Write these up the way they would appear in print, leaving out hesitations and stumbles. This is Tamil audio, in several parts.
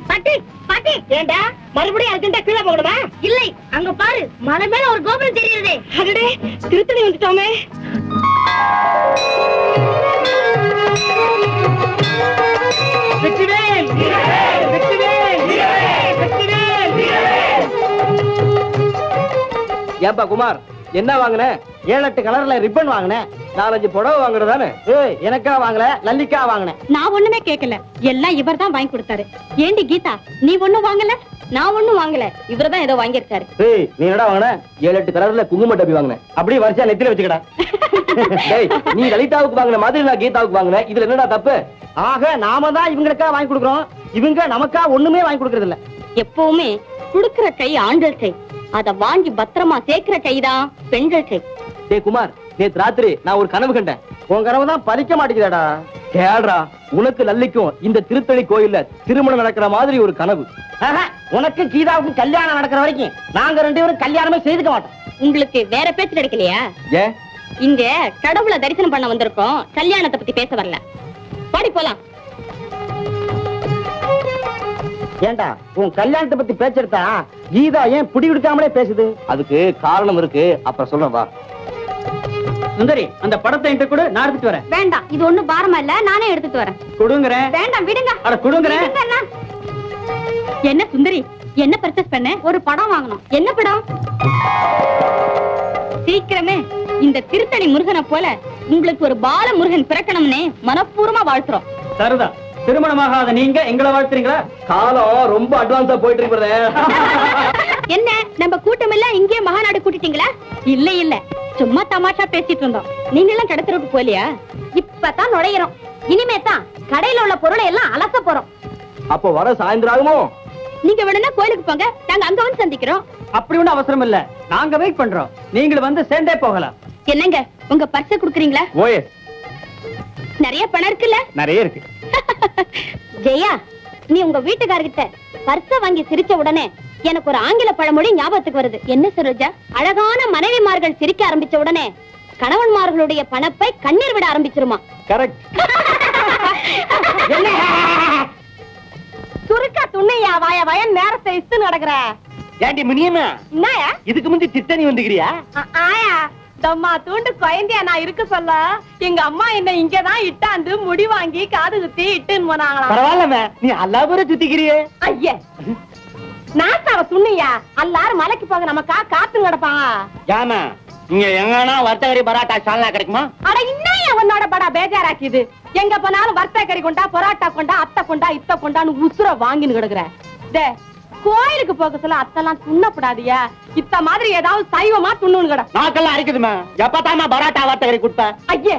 பாட்டி பாட்டி, ஏண்டா மறுபடியும் அதுக்கிட்ட கீழே போகணுமா? இல்லை, அங்க பாரு, மலை மேல ஒரு கோபுரம் தெரியுது. அடடே, திருத்தணி வந்துட்டோமே. வெற்றிவேல், வெற்றிவேல், வெற்றிவேல். ஏப்பா குமார், என்ன வாங்கின? 7-8 கலர்ல ரிப்பன் வாங்கினேன். 4-5 புடவை வாங்குறதானே? எனக்கா வாங்கல, லல்லிக்கா வாங்கினேன். நான் ஒண்ணுமே கேட்கல, எல்லாம் இவர் தான் வாங்கி கொடுத்தாரு. ஏண்டி கீதா, நீ ஒண்ணும் வாங்கல? நான் ஒண்ணும் வாங்கல, இவர் தான் ஏதோ வாங்கியிருக்காரு. நீ என்னடா வாங்கின? 7-8 கலர்ல குங்கும டப்பி வாங்கினேன். அப்படியே வரிசையா நெத்தில வச்சுக்கடா. நீ லலிதாவுக்கு வாங்கின மாதிரி நான் கீதாவுக்கு வாங்கினேன். இதுல என்னடா தப்பு? ஆக நாம தான் இவங்களுக்கா வாங்கி கொடுக்குறோம், இவங்க நமக்கா ஒண்ணுமே வாங்கி கொடுக்கறது இல்ல. எப்பவுமே குடுக்கிற கை ஆண்கள் கை, அத வாங்கி பத்திரமா சேர்க்கிற கைதான் பெண்கள் கை. டேய் குமார், நேத்து ராத்திரி நான் ஒரு கனவு கண்டேன். உன் கனவு தான் பறிக்க மாட்டேங்குதாடா. கேடுறா, உனக்கு லல்லிக்கும் இந்த திருத்தணி கோயில்ல திருமணம் நடக்கிற மாதிரி ஒரு கனவு. உனக்கு கீதாவுக்கும் கல்யாணம் நடக்கிற வரைக்கும் நாங்க 2 பேரும் கல்யாணமே செய்துக்க மாட்டோம். உங்களுக்கு வேற பேச்சு கிடைக்கலையா? ஏன்? இங்க கடவுளை தரிசனம் பண்ண வந்திருக்கோம், கல்யாணத்தை பத்தி பேச வரல. பாடி போலாம். ஏண்டா உன் கல்யாணத்தை பத்தி பேச்செடுத்தா கீதா ஏன் புடி விடுக்காமலே பேசுது? அதுக்கு காரணம் இருக்கு, அப்புறம் சொல்றேன் வா. சுந்தரி, அந்த படத்தை என்கிட்ட கொடு, நான் எடுத்துட்டு வரேன். வேண்டாம், இது ஒண்ணும் பாரமா இல்ல, நானே எடுத்துட்டு வரேன். கொடுங்கறேன். வேண்டாம், விடுங்க. அட கொடுங்கறேன். என்ன சுந்தரி, என்ன பர்ச்சேஸ் பண்ண? ஒரு படம் வாங்கணும். என்ன படம்? சீக்கிரமே இந்த திருத்தணி முருகனை போல உங்களுக்கு ஒரு பால முருகன் பிறக்கணும்னே மனப்பூர்வமா வாழ்த்துறோம். சரிதா, திருமணமாகாத நீங்க எங்களை வாழ்த்துறீங்களா? காலம் ரொம்ப அட்வான்ஸா போயிட்டு இருக்கிறதே. என்ன நம்ம கூட்டம் எல்லாம் இங்கே மகாநாடு கூட்டிட்டீங்களா? இல்ல இல்ல, சும்மா தமாஷா பேசிட்டு இருந்தோம். நீங்க எல்லாம் கடத்தருக்கு போலியா? இப்பதான் நுழையிறோம். இனிமே தான் கடையில உள்ள பொருளை எல்லாம் அலச போறோம். அப்போ வர சாயந்தரம் ஆகுமோ? நீங்க வேணும்னா கோயிலுக்கு போங்க, நாங்க அங்க வந்து சந்திக்கிறோம். அப்படி ஒண்ணும் அவசரம் இல்ல, நாங்க வெயிட் பண்றோம். நீங்க வந்து சேர்ந்தே போகலாம். என்னங்க உங்க பர்ஸ குடுக்குறீங்களா? ஓயே, நிறைய பணம் இருக்குல்ல? நிறைய இருக்கு. ஜெயா, நீ உங்க வீட்டுக்காரர்கிட்ட பர்ஸ வாங்கி சிரிச்ச உடனே எனக்கு ஒரு ஆங்கில பழமொழி ஞாபகத்துக்கு வருது. என்ன சரோஜா? அழகான மனைவிமார்கள் சிரிக்க ஆரம்பிச்ச உடனே கணவன்மார்களுடைய பணப்பை கண்ணீர் விட ஆரம்பிச்சிருமா? கரெக்ட். சுருக்கா துண்ணையா வாய வயன் நேரத்தை இஸ்து நடக்கிற. ஏண்டி மினியமா, என்னயா இதுக்கு முந்தி திட்டணி வந்துக்கிறியா? ஆயா, தம்மா தூண்டு குழந்தையா நான் இருக்க சொல்ல எங்க அம்மா என்ன இங்கதான் இட்டாந்து முடி வாங்கி காது குத்தி இட்டுன்னு போனாங்களாம். பரவாயில்ல, நீ எல்லா பேரும் சுத்திக்கிறியே. ஐயே, நாசாவ துண்ணியா, எல்லாரும் மலைக்கு போக நமக்கா காத்து கிடப்பாங்க. ஏமா இங்க எங்கன்னா வர்த்தகரி பராட்டா சால்னா கிடைக்குமா? அட இன்னும் உன்னோட படா பேஜாராக்கிது. எங்க போனாலும் வர்த்தகரி கொண்டா, பரோட்டா கொண்டா, அத்தை கொண்டா, இத்த கொண்டான்னு உசுர வாங்கின்னு கிடக்குற. கோயிலுக்கு போக சொல்ல அத்தெல்லாம் துண்ணப்படாதியா? இத்த மாதிரி ஏதாவது சைவமா துண்ணுன்னு கிட. நாக்கெல்லாம் அரைக்குதுமா. எப்பதாமா பராட்டா வர்த்தகரி கொடுப்ப? ஐயே,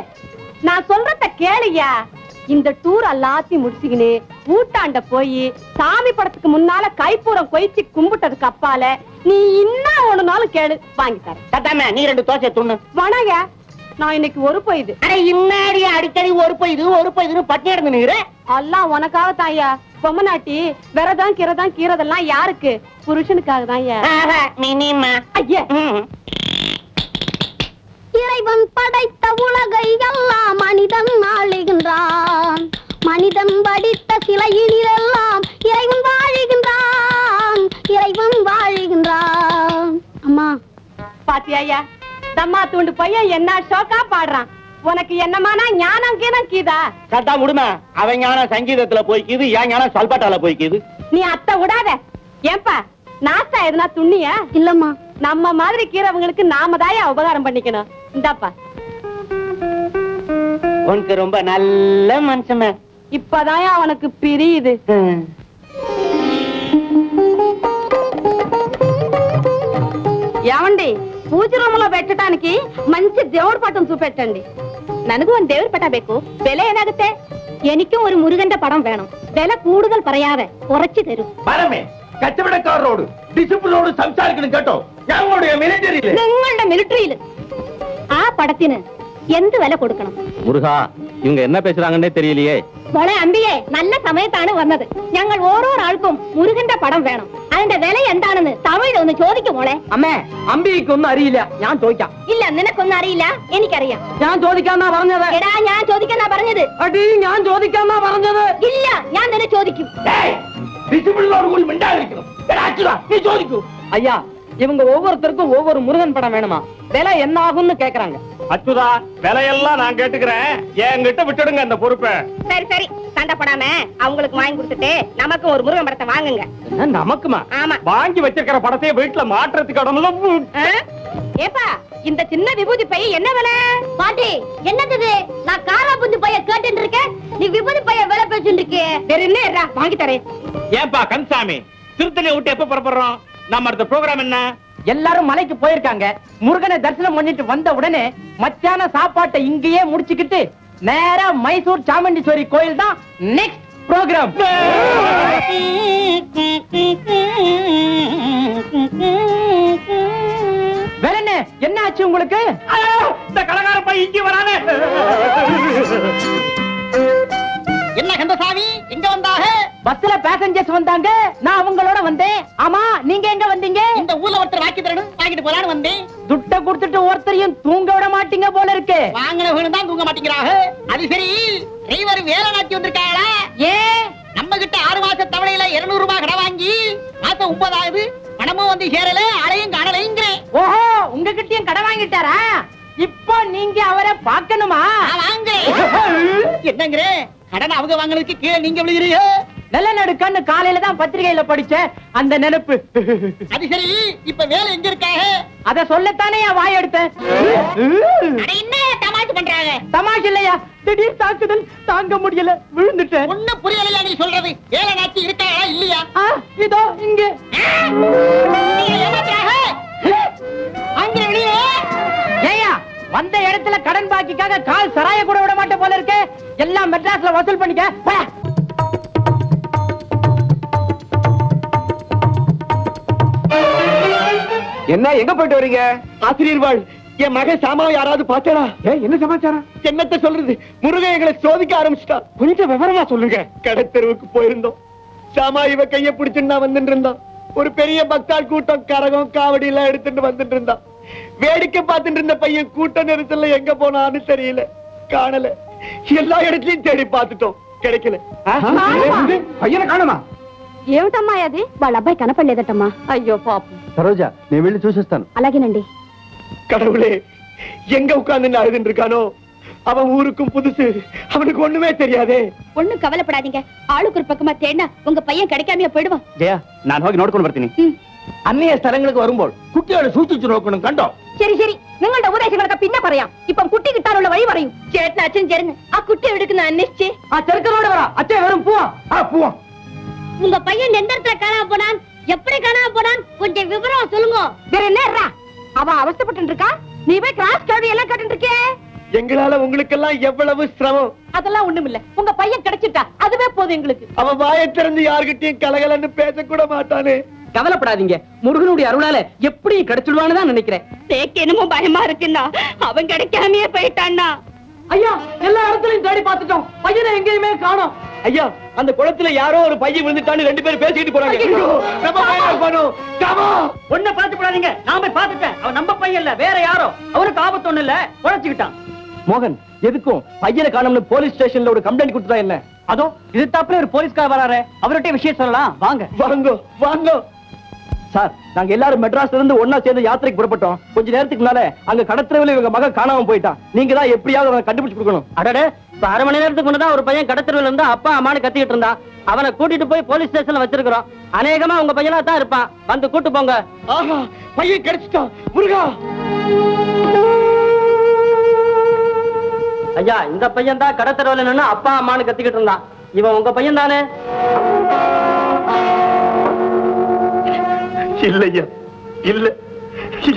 நான் சொல்றத கேளுயா. இந்த டூர் எல்லாத்தையும் முடிச்சுக்கின்னு ஊட்டாண்ட போய் சாமி படத்துக்கு முன்னால கைப்பூரம் கொய்ச்சி கும்பிட்டதுக்கு அப்பால நீ இன்னும் ஒண்ணுனாலும் கேளு, வாங்கி தரேன். நீ 2 தோசை துண்ணு. வணங்க, நான் இன்னைக்கு ஒரு போயுது. அட இன்னாடி அடிக்கடி ஒரு போயுது பட்டி எடுத்து நிக்கிற. எல்லாம் உனக்காக தாயா. பொம்மநாட்டி விரதம் கிரதம் கீரதெல்லாம் யாருக்கு? புருஷனுக்காக தான்யா. ஐயா, இறைவன் படைத்த உலகை எல்லாம் மனிதன் ஆளுகின்றான். மனிதன் படித்த சிலையிலெல்லாம் இறைவன் வாழுகின்றான். இறைவன் வாழுகின்றான். அம்மா பாத்தியா, தம்மா தூண்டு பையன் என்ன ஷோக்கா பாடுறான். உனக்கு என்னமானா ஞானம் கீனம் கீதா? சத்தா முடுமா, அவன் ஞானம் சங்கீதத்துல போய்க்குது, என் ஞானம் சொல்பாட்டால போய்க்குது. நீ அத்தை விடாத. ஏன்பா நாஸ்தா எதுனா துண்ணியா? இல்லம்மா, நம்ம மாதிரி கீரவங்களுக்கு நாம தாயா உபகாரம் பண்ணிக்கணும். இந்தாப்பா. உனக்கு ரொம்ப நல்ல மனுஷமே. இப்பதாயா உனக்கு பிரியுது. ఏమండి పూజ రూమ్ లో పెట్టడానికి మంచి దేవుడి పటం చూపెట్టండి. ನನಗೂ ಒಂದು ದೇವ್ರ ಪಟ ಬೇಕು. ಬೆಲೆ ಏನಾಗುತ್ತೆ? എനിക്കും ഒരു മുരുകന്റെ പടം വേണം. വില കൂടുതൽ പറയാതെ കുറച്ചു തരൂ. പരമേ കച്ചവടക്കാരനോട് ഡിസിപ്ലിനോട് സംസാരിക്കണം കേട്ടോ. ഞങ്ങളുടെ മിലിറ്ററിയിൽ നിങ്ങളുടെ മിലിറ്ററിയിൽ ആ പടത്തിന് എന്ത് വില കൊടുക്കണം? முருகா, இவங்க என்ன பேசுறாங்கன்னே தெரியலையே. മോളെ അമ്പിയെ, നല്ല സമയത്താണ് വന്നത്. ഞങ്ങൾ ഓരോ ആൾക്കും മുരുകന്റെ പടം വേണം. അതിന്റെ വില എന്താണെന്ന് തമിഴിൽ ഒന്ന് ചോദിക്കും മോളെ. അമ്മേ, അമ്പിക്കൊന്നും അറിയില്ല, ഞാൻ ചോദിക്കാം. ഇല്ല, നിനക്കൊന്നും അറിയില്ല, എനിക്കറിയാം. ഞാൻ ചോദിക്കാന്നാ പറഞ്ഞത്. എടാ, ഞാൻ ചോദിക്കാന്നാ പറഞ്ഞത്. അടി, ഞാൻ ചോദിക്കാന്നാ പറഞ്ഞത്. ഇല്ല, ഞാൻ നിന്നെ ചോദിക്കും. டிசிப்ளின் ரூல் மெண்டா இருக்கணும். நீ சோதிக்கும். ஐயா, இவங்க ஒவ்வொருத்தருக்கும் ஒவ்வொரு முருகன் படம் வேணுமா? விலை என்ன ஆகும்னு கேக்குறாங்க. அச்சுதா, விலையெல்லாம் நான் கேட்டுக்கிறேன், என்கிட்ட விட்டுடுங்க அந்த பொறுப்பை. சரி சரி, சண்டை போடாம அவங்களுக்கு வாங்கி கொடுத்துட்டு நமக்கு ஒரு முருகன் படத்தை வாங்குங்க. நமக்குமா? ஆமா. வாங்கி வச்சிருக்கிற படத்தையே வீட்டுல மாற்றத்துக்கு இடம்லாம். ஏப்பா, இந்த சின்ன விபூதி பைய என்ன விலை? பாட்டி, என்னது? நான் காரா புந்து பைய கேட்டுட்டு இருக்கேன், நீ விபூதி பைய விலை பேசிட்டு இருக்கே. வேற என்ன வாங்கி தரேன். ஏன்பா கந்தசாமி, திருத்தணியை விட்டு எப்ப புறப்படுறோம்? நம்ம அடுத்த ப்ரோகிராம் என்ன? எல்லாரும் மலைக்கு போயிருக்காங்க. முருகனை தரிசனம் பண்ணிட்டு வந்த உடனே மத்தியான சாப்பாட்டை இங்கேயே முடிச்சுக்கிட்டு நேரா மைசூர் சாமுண்டீஸ்வரி கோயில் தான் நெக்ஸ்ட் ப்ரோகிராம். வேற என்ன ஆச்சு உங்களுக்கு? இந்த கலகார பையன் இங்க வரானே. என்ன கந்தசாமி, எங்க வந்தாங்க? பஸ்ல பேசஞ்சர்ஸ் வந்தாங்க, நான் அவங்களோட வந்தேன். ஆமா, நீங்க எங்க வந்தீங்க? இந்த ஊர்ல ஒருத்தர் வாக்கி தரணும், வாங்கிட்டு போலான்னு வந்தேன். துட்ட கொடுத்துட்டு ஒருத்தரையும் தூங்க விட மாட்டீங்க போல இருக்கு. வாங்கினவங்க தான் தூங்க மாட்டேங்கிறாங்க. அது சரி, டிரைவர் வேலை நாட்டி வந்திருக்காங்களா? ஏ, நம்ம கிட்ட 6 மாச தவணையில 200 ரூபாய் கடை வாங்கி மாசம் 9 பணமும் வந்து சேரல, ஆளையும் காணலைங்கிறேன். ஓஹோ, உங்ககிட்டயும் கடை வாங்கிட்டாரா? இப்போ நீங்க அவரை பார்க்கணுமா? வாங்க. என்னங்கிற கடன் அவங்க வாங்கினதுக்கு கீழே நீங்க விழுகிறீங்க. நல்ல நடுக்கன்னு காலையில தான் பத்திரிகையில படிச்சேன், அந்த நினைப்பு. அது சரி, இப்ப வேலை எங்க இருக்காங்க? அத சொல்லத்தானே என் வாய் எடுத்தேன். என்ன தமாஷ் பண்றாங்க? தமாஷ் இல்லையா, திடீர் தாக்குதல், தாங்க முடியல, விழுந்துட்டேன். ஒண்ணு புரியலையா நீ சொல்றது? வேலை நாட்டி இருக்காங்களா இல்லையா? இதோ இங்க. ஏயா, வந்த இடத்துல கடன் பாக்கிக்காக கால் சராய கூட விட மாட்டே போல இருக்கு. எல்லாம் மெட்ராஸ்ல வசூல் பண்ணிக்க. என்ன, எங்க போயிட்டு வரீங்க? ஆசிரியர் வாழ், என் மகன் சாமாவை யாராவது பார்த்தா? என்ன சமாச்சாரம்? என்னத்த சொல்றது, முருகன் எங்களை சோதிக்க ஆரம்பிச்சுட்டா. கொஞ்சம் விவரமா சொல்லுங்க. கடத்தெருவுக்கு போயிருந்தோம், சாமா இவ கைய பிடிச்சுட்டு நான் வந்துட்டு இருந்தான். ஒரு பெரிய பக்தாள் கூட்டம் கரகம் காவடி எல்லாம் எடுத்துட்டு வந்துட்டு இருந்தான். வேடிக்கை பார்த்துட்டு இருந்த பையன் கூட்ட நெரிசல்ல எங்க போனான்னு தெரியல, காணல. எல்லா இடத்துலயும் தேடி பார்த்துட்டோம், கிடைக்கல. పయ్యన కాణమా? ఏమిటమ్మా అది? వాళ్ళ అబ్బాయి కనపడలేదటమ్మా. అయ్యో పాపం. సరోజా, నేను వెళ్ళి చూసిస్తాను. అలాగేనండి. கடவுளே, எங்க உட்கார்ந்து அழுதுட்டு இருக்கானோ, அவன் ஊருக்கும் புதுசு, அவனுக்கு ஒண்ணுமே தெரியாதே. ஒண்ணும் கவலைப்படாதீங்க, ஆளுக்கு ஒரு பக்கமா தேடினா உங்க பையன் கிடைக்காமையா போயிடுவான். ஜெயா, நான் ಹೋಗಿ ನೋಡ್ಕೊಂಡು ಬರ್ತೀನಿ. അന്യ സ്ഥലങ്ങൾക്ക് വരുമ്പോൾ കുട്ടികളെ സൂക്ഷിച്ചു നോക്കണം, കണ്ടോ? ശരി ശരി, നിങ്ങളുടെ ഉപദേശങ്ങളൊക്കെ പിന്നെ പറയാം. ഇപ്പം കുട്ടി കിട്ടാനുള്ള വഴി പറയൂ. ചേട്ടൻ അച്ഛൻ ചേർന്ന് ആ കുട്ടി എവിടുക്കുന്ന അന്വേഷിച്ച് ആ ചെറുക്കനോട് പറ, അച്ഛൻ വെറും പോവാ. പോവാം. உங்க பையன் எந்த இடத்துல காணாம போனான், எப்படி காணாம போனான், கொஞ்சம் விவரம் சொல்லுங்க. வேற என்ன அவ அவஸ்தைப்பட்டு இருக்கா, நீ போய் கிளாஸ் கேள்வி எல்லாம் கேட்டு இருக்கே. எங்களால உங்களுக்கெல்லாம் எவ்வளவு சிரமம். அதெல்லாம் ஒண்ணும் இல்ல, உங்க பையன் கிடைச்சிட்டா அதுவே போதும் எங்களுக்கு. அவன் வாயை திறந்து யார்கிட்டயும் கலகலன்னு பேசக்கூட மாட்டானே. கவலைப்படாதீங்க, முருகனுடைய அருளால எப்படி கிடைச்சிடுவான்னு தான் நினைக்கிறேன். தேக்கு என்னமோ பயமா இருக்குன்னா, அவன் கிடைக்காமையே போயிட்டான்னா. ஐயா, எல்லா இடத்துலயும் தேடி பார்த்துட்டோம், பையனை எங்கேயுமே காணோம். ஐயா, அந்த குளத்துல யாரோ ஒரு பையன் விழுந்துட்டான்னு 2 பேரும் பேசிட்டு போறாங்க. ஒண்ணு பார்த்து போடாதீங்க, நான் போய் பார்த்துட்டேன். அவன் நம்ம பையன் இல்ல, வேற யாரோ. அவனுக்கு ஆபத்து ஒண்ணு இல்ல, உழைச்சுக்கிட்டான். மோகன், எதுக்கும் பையனை காணோம்னு போலீஸ் ஸ்டேஷன்ல ஒரு கம்ப்ளைண்ட் கொடுத்தா என்ன? அதோ இது தப்புல ஒரு போலீஸ்கார வராரு, அவர்கிட்ட விஷயம் சொல்லலாம். வாங்க வாங்க வாங்க. சார், நாங்க எல்லாரும் மெட்ராஸ்ல இருந்து ஒன்னா சேர்ந்து யாத்திரைக்கு புறப்பட்டோம். கொஞ்ச நேரத்துக்கு முன்னால அங்க கடத்தரவுல இவங்க மகன் காணாம போயிட்டான். நீங்க தான் எப்படியாவது அவனை கண்டுபிடிச்சு கொடுக்கணும். அடடே, இப்ப 1/2 மணி நேரத்துக்கு முன்னதான் ஒரு பையன் கடத்தரவுல இருந்து அப்பா அம்மானு கத்திக்கிட்டு இருந்தான். அவனை கூட்டிட்டு போய் போலீஸ் ஸ்டேஷன்ல வச்சிருக்கிறோம். அநேகமா உங்க பையனா தான் இருப்பான், வந்து கூட்டு போங்க. ஆஹா, பையன் கிடைச்சிட்டான். முருகா ஐயா, இந்த பையன் தான் கடத்தரவுல நின்னு அப்பா அம்மானு கத்திக்கிட்டு இருந்தான். இவன் உங்க பையன் தானே? இல்லையா, இல்ல,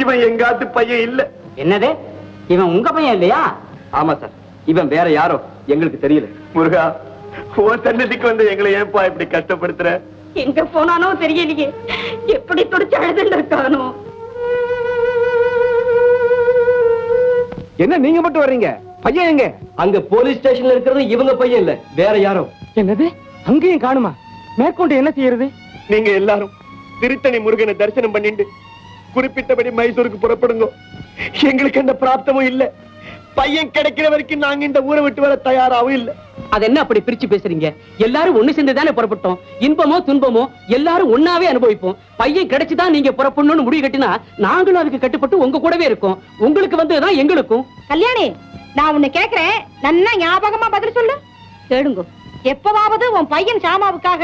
இவன் எங்காத்து பையன் இல்ல. என்னது, இவன் உங்க பையன் இல்லையா? ஆமா சார், இவன் வேற யாரோ எங்களுக்கு தெரியல. முருகா, உன் சன்னதிக்கு வந்து எங்களை ஏன்பா இப்படி கஷ்டப்படுத்துற? எங்க போனானோ தெரியலையே, எப்படி துடிச்சு அழுதுன்னு இருக்கானோ. என்ன நீங்க மட்டும் வர்றீங்க? பையன் எங்க? அங்க போலீஸ் ஸ்டேஷன்ல இருக்கிறது இவங்க பையன் இல்ல, வேற யாரோ. என்னது, அங்கேயும் காணுமா? மேற்கொண்டு என்ன செய்யறது? நீங்க எல்லாரும் திருத்தணி முருகனை தரிசனம் பண்ணிட்டு குறிப்பிட்டபடி மைசூருக்கு புறப்படுங்க. எங்களுக்கு அந்த பிராப்தமும் இல்ல, பையன் கிடைக்கிற வரைக்கும் நாங்க இந்த ஊரை விட்டு வர தயாராகவும் இல்ல. அது என்ன அப்படி பிரிச்சு பேசுறீங்க? எல்லாரும் ஒண்ணு சேர்ந்து தானே புறப்பட்டோம். இன்பமோ துன்பமோ எல்லாரும் ஒன்னாவே அனுபவிப்போம். பையன் கிடைச்சுதான் நீங்க புறப்படணும்னு முடிவு கட்டினா நாங்களும் அதுக்கு கட்டுப்பட்டு உங்க கூடவே இருக்கோம். உங்களுக்கு வந்ததுதான் எங்களுக்கும். கல்யாணி, நான் உன்னை கேக்குறேன், நன்னா ஞாபகமா பதில் சொல்லு. கேளுங்க, எப்பவாவது உன் பையன் சாமாவுக்காக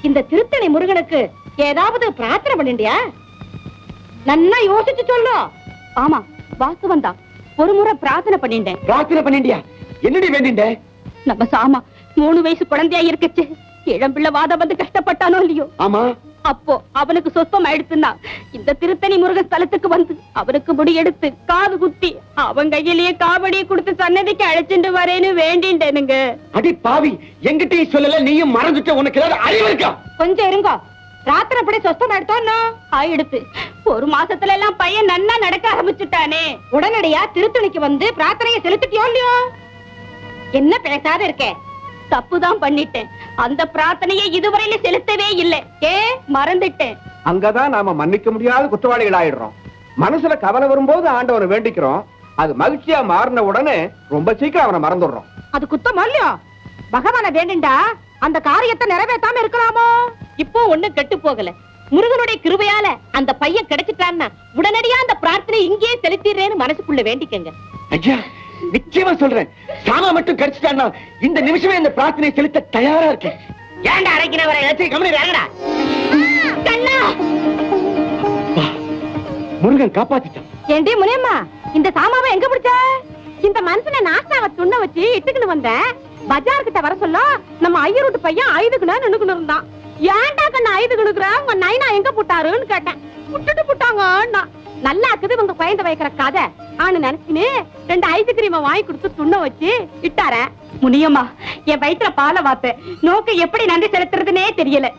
இந்த திருத்தணி முருகனுக்கு ஏதாவது பிரார்த்தனை பண்ணிண்டியா? நன்னா யோசிச்சு சொல்லு. ஆமா, வாஸ்தவம் தான். ஒரு முறை பிரார்த்தனை பண்ணிட்டேன். பிரார்த்தனை பண்ணிண்டியா? என்னடி வேண்டிண்ட? நம்ம சாமா 3 வயசு குழந்தையா இருக்கச்சு இளம்பிள்ளை வாதம் வந்து கஷ்டப்பட்டானோ இல்லையோ, ஆமா, அப்போ அவனுக்கு சொஸ்தம் ஆயிடுச்சுன்னா இந்த திருத்தணி முருகன் ஸ்தலத்துக்கு வந்து அவனுக்கு முடி எடுத்து காது குத்தி அவன் கையிலேயே காவடியை கொடுத்து சன்னதிக்கு அழைச்சிட்டு வரேன்னு வேண்டிண்டேனுங்க. அடி பாவி, எங்கிட்டயும் சொல்லல, நீயும் மறந்துட்ட. உனக்கு ஏதாவது அறிவு இருக்கா? கொஞ்சம் இருங்க, ராத்திரி அப்படி சொஸ்தம் எடுத்தோம்னா ஆயிடுத்து. 1 மாசத்துல எல்லாம் பையன் நன்னா நடக்க ஆரம்பிச்சுட்டானே. உடனடியா திருத்தணிக்கு வந்து பிரார்த்தனையை செலுத்திட்டியோ இல்லையோ? என்ன பேசாத இருக்க? தப்புதான் பண்ணிட்டேன். அந்த பிரார்த்தனையை இதுவரையில செலுத்தவே இல்லை. மறந்துட்டேன். அங்கதான் நாம மன்னிக்க முடியாத குற்றவாளிகள் ஆயிடுறோம். மனசுல கவலை வரும்போது ஆண்டவனை வேண்டிக்கிறோம். அது மகிழ்ச்சியா மாறின உடனே ரொம்ப சீக்கிரம் அவனை மறந்துடுறோம். அது குத்தம் இல்லையோ? பகவான வேண்டுண்டா அந்த காரியத்தை நிறைவேற்றாம இருக்கலாமோ? இப்போ ஒண்ணு கெட்டு போகல. முருகனுடைய கிருபையால அந்த பையன் கிடைச்சிட்டான்னா உடனடியா அந்த பிரார்த்தனை இங்கேயே செலுத்திடுறேன்னு மனசுக்குள்ள வேண்டிக்கங்க. ஐயா, நிச்சயமா சொல்றேன். சாமா மட்டும் கிடைச்சிட்டான்னா இந்த நிமிஷமே இந்த பிரார்த்தனை செலுத்த தயாரா இருக்கேன். ஏன்டா அரைக்கினவரை ஏற்றி கம்பெனி வேறடா. கண்ணா, முருகன் காப்பாத்திட்டான். ஏண்டி முனியம்மா, இந்த சாமாவை எங்க பிடிச்ச? இந்த மனுஷனை நாஸ்தாவை துண்ண வச்சு இட்டுக்குன்னு வந்தேன். பஜார் கிட்ட வர சொல்ல நம்ம ஐயரூட்டு பையன் ஐதுக்குனா நின்னுக்குன்னு இருந்தான். ஏன்டா கண்ணா ஐதுக்குனுக்குற? உங்க நைனா எங்க புட்டாருன்னு கேட்டேன். புட்டுட்டு புட்டாங்க. நல்லா இருக்குது உங்க குழந்தை வைக்கிற கதை ஆனு நினைச்சுன்னு 2 ஐஸ்கிரீமை வாங்கி கொடுத்து துண்ண வச்சு இட்டார. முனியம்மா, என் வயிற்றுல பாலை வாத்த நோக்கு எப்படி நன்றி செலுத்துறதுனே தெரியல.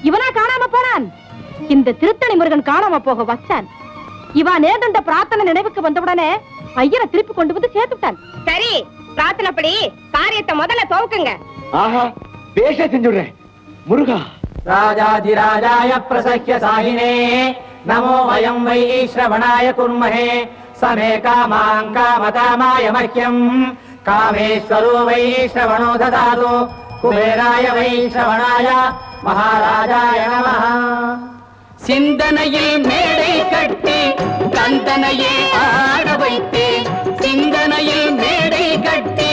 இவனா காணாம போனான். இந்த திருத்தணி முருகன் காணாம போக வச்சான். இவன் நேர்ந்த பிரார்த்தனை நினைவுக்கு வந்தவுடனே பையனை திருப்பி கொண்டு வந்து சேர்த்துட்டான். சரி, பிரார்த்தனைப்படி காரியத்தை முதல்ல துவக்குங்க. ஆஹா, பேச செஞ்சுடுறேன். முருகா, ராஜாதிராஜாய பிரசஹ்ய சாயினே நமோ வயம் வை ஸ்ரவணாய குர்மஹே சமே காமாங் காமகாமாய மஹ்யம் காமேஸ்வரோ வை ஸ்ரவணோ ததாது குபேராய வை ஸ்ரவணாய மகாராஜாய நமஹ. சிந்தனையில் மேடை கட்டி கந்தனையே ஆட வைத்தேன். சிந்தனையில் மேடை கட்டி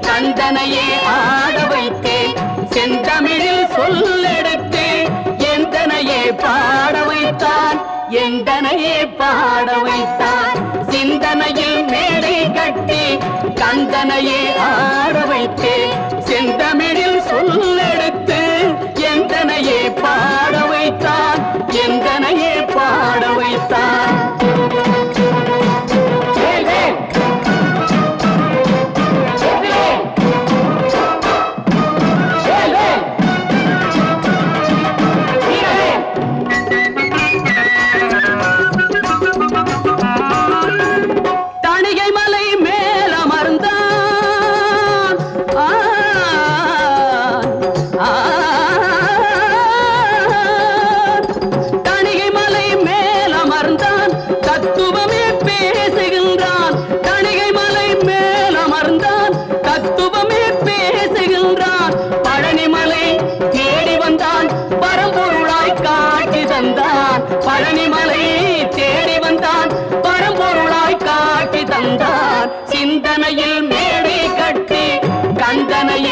கந்தனையே ஆட வைத்தேன். செந்தமிழில் சொல்லெடுத்து எந்தனையே பாட வைத்தான். எந்தனையே பாட வைத்தான். சிந்தனையில் மேடை கட்டி கந்தனையே ஆட வைத்தேன். செந்தமிழில் சொல்லெடுத்து எந்தனையே பாட வைத்தான். எந்தனையே பாட வைத்தான். பழனிமலை தேடி வந்தான் பரம்பொருளாய் காட்டி தந்தான். சிந்தனையில் மேடை கட்டி கந்தனையே